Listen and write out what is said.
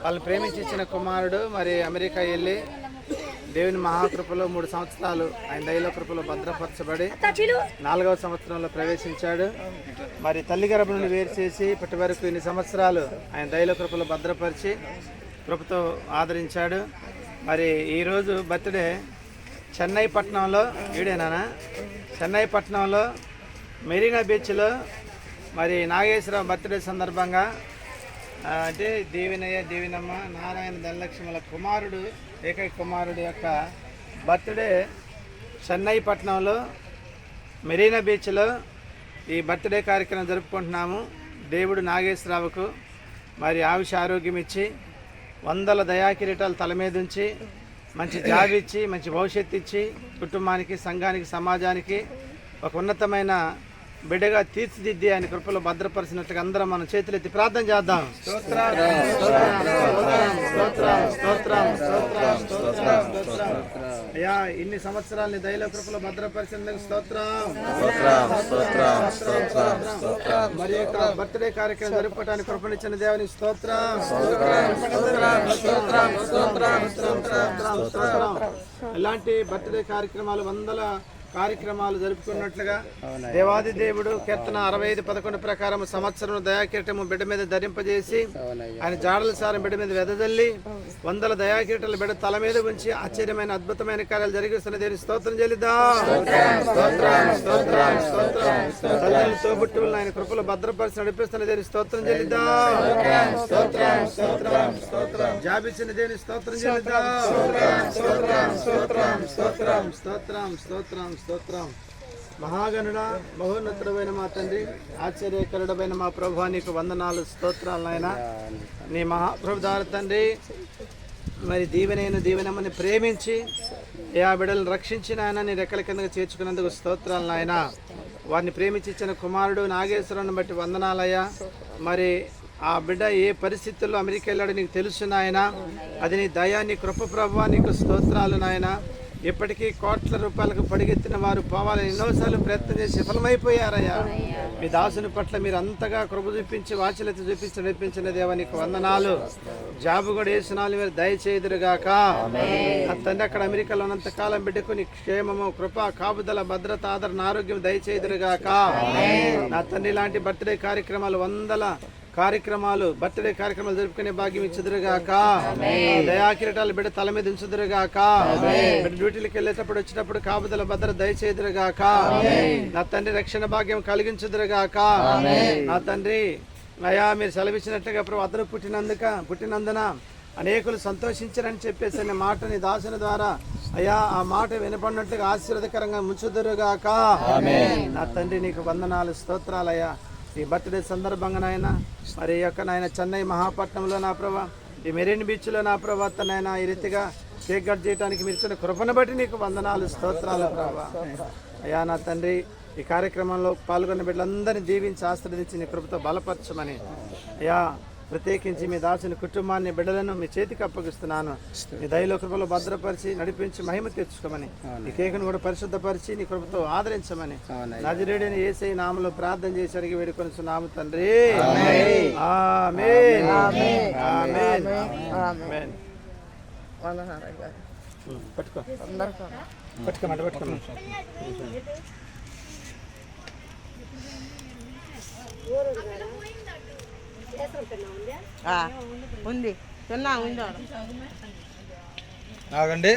వాళ్ళని ప్రేమించి ఇచ్చిన కుమారుడు మరి అమెరికా వెళ్ళి దేవుని మహాకృపలో 3 సంవత్సరాలు ఆయన దైవ కృపలో భద్రపరచబడి 4వ సంవత్సరంలో ప్రవేశించాడు. మరి తల్లి గర్భం నుండి వేరు చేసి ఇప్పటి వరకు ఇన్ని సంవత్సరాలు ఆయన దైవ కృపలో భద్రపరిచి కృపతో ఆదరించాడు. మరి ఈరోజు బర్త్డే చెన్నై పట్టణంలో చెన్నై పట్టణంలో మెరీనా బీచ్లో మరి నాగేశ్వరరావు బర్త్డే సందర్భంగా అంటే దేవినమ్మ నారాయణ ధనలక్ష్మల కుమారుడు ఏకైక కుమారుడు యొక్క బర్త్డే చెన్నై పట్టణంలో మెరీనా బీచ్లో ఈ బర్త్డే కార్యక్రమం జరుపుకుంటున్నాము. దేవుడు నాగేశ్వరరావుకు మరి ఆయుష ఆరోగ్యం ఇచ్చి 100 దయాకిరీటాలు తల మీద ఉంచి మంచి జాబ్ ఇచ్చి మంచి భవిష్యత్తు ఇచ్చి కుటుంబానికి సంఘానికి సమాజానికి ఒక ఉన్నతమైన బిడ్డగా తీర్చిదిద్ది ఆయన కృపలో భద్రపరిచినట్టుగా అందరం మనం చేతులెత్తి ప్రార్థన చేద్దాం. అయ్యా ఇన్ని సంవత్సరాలని దైవ కృపలో భద్రపరిచినందుకు స్తోత్రం. మరి యొక్క బర్త్డే కార్యక్రమం జరుపుకోవడానికి కృపనిచ్చిన దేవునికి స్తోత్రం. ఇలాంటి బర్త్డే కార్యక్రమాలు 100 కార్యక్రమాలు జరుపుకున్నట్లుగా దేవాది దేవుడు కీర్తన 65:11 ప్రకారం సంవత్సరం దయాకిరీటము బిడ్డ మీద ధరింపజేసి ఆయన జాడల సారం బిడ్డ మీద వెదజల్లి 100 దయాకిరీటాలు బిడ్డ తల మీద ఉంచి ఆశ్చర్యమైన అద్భుతమైన కార్యాలు జరిగిస్తున్న దేని స్తోత్రం చెల్లిద్దాం. తోబుట్టువులను ఆయన కృపలు భద్రపరిచి నడిపిస్తున్న దేని స్తోత్రం చెల్లిద్దాం. జాబిచ్చిన దేని స్తోత్రం చెల్లిద్దాం. స్తోత్రం. మహాగణుడ మహోన్నతుడమైన మా తండ్రి, ఆశ్చర్యకరుడమైన మా ప్రభు నీకు వందనాలు స్తోత్రాలు నాయన. నీ మహాప్రభుదారు తండ్రి మరి దీవెనమ్మని ప్రేమించి ఆ బిడ్డలను రక్షించిన ఆయన నీ రెక్కల కిందకు చేర్చుకున్నందుకు స్తోత్రాలు నాయన. వారిని ప్రేమించి ఇచ్చిన కుమారుడు నాగేశ్వరుని బట్టి వందనాలయ్యా. మరి ఆ బిడ్డ ఏ పరిస్థితుల్లో అమెరికా వెళ్ళాడో నీకు తెలుసు నాయన. అది నీ దయా నీ కృప ప్రభు నీకు స్తోత్రాలు నాయన. ఇప్పటికీ కోట్ల రూపాయలకు పడిగెత్తిన వారు పోవాలని ఎన్నోసార్లు ప్రయత్నం చేసి విఫలమైపోయారయ్యా. మీ దాసుని పట్ల మీరు అంతగా కృప చూపించి వాచలత చూపించి నడిపించిన దేవా నీకు వందనాలు. జాబు కూడా వేసినాలు మీరు దయచేదురుగాక. నా తండ్రి అక్కడ అమెరికాలో ఉన్నంత కాలం బిడ్డకు నీ క్షేమము కృప కాపుదల భద్రత ఆదరణ ఆరోగ్యం దయచేదురుగాక. నా తండ్రి ఇలాంటి బర్త్డే కార్యక్రమాలు 100 బర్త్డే కార్యక్రమాలు జరుపుకునే భాగ్యం ఇచ్చుదురుగాక. దయాకిరీటాలు బిడ్డ తల మీద ఉంచుదురుగాక. బిడ్డ డ్యూటీలకు వెళ్ళేటప్పుడు వచ్చినప్పుడు కాపుదల భద్రత దయచేదురుగాక. నా తండ్రి రక్షణ భాగ్యం కలిగించుదురుగాక. నా తండ్రి అయ్యా మీరు సెలవిచ్చినట్టుగా ప్రభు అతను పుట్టినందున అనేకులు సంతోషించారని చెప్పేసి అనే మాటని దాసుని ద్వారా అయ్యా ఆ మాట వినపడినట్టుగా ఆశీర్వదకరంగా ముంచుదురుగాక. నా తండ్రి నీకు వందనాలు స్తోత్రాలయ్యా. ఈ బర్త్డే సందర్భంగా నాయన మరి యొక్క నాయన చెన్నై మహాపట్నంలో నా ప్రభా ఈ మెరీన్ బీచ్లో నా ప్రభా నాయన ఈ రీతిగా కేక్ కట్ చేయడానికి మీరు ఇచ్చిన కృపను బట్టి నీకు వందనాలు స్తోత్రాలు ప్రభా. అయ్యా నా తండ్రి ఈ కార్యక్రమంలో పాల్గొన్న బిడ్డలందరినీ దీవించి ఆశీర్వదించి నీ కృపతో బలపరచమని అయ్యా ప్రత్యేకించి మీ దాసుని కుటుంబాన్ని బిడ్డలను మీ చేతికి అప్పగిస్తున్నాను. మీ దయలో కృపలో భద్రపరిచి నడిపించి మహిమ తెచ్చుకోమని ఈ కేకును కూడా పరిశుద్ధపరిచి నీ కృపతో ఆదరించమని నజరేయుడైన యేసయ్య నామములో ప్రార్థన చేసి అడిగి వేడుకొనుచున్నాము తండ్రి. ఆమేన్. ఆమేన్. ఆమేన్. ఉంది ఆగండి.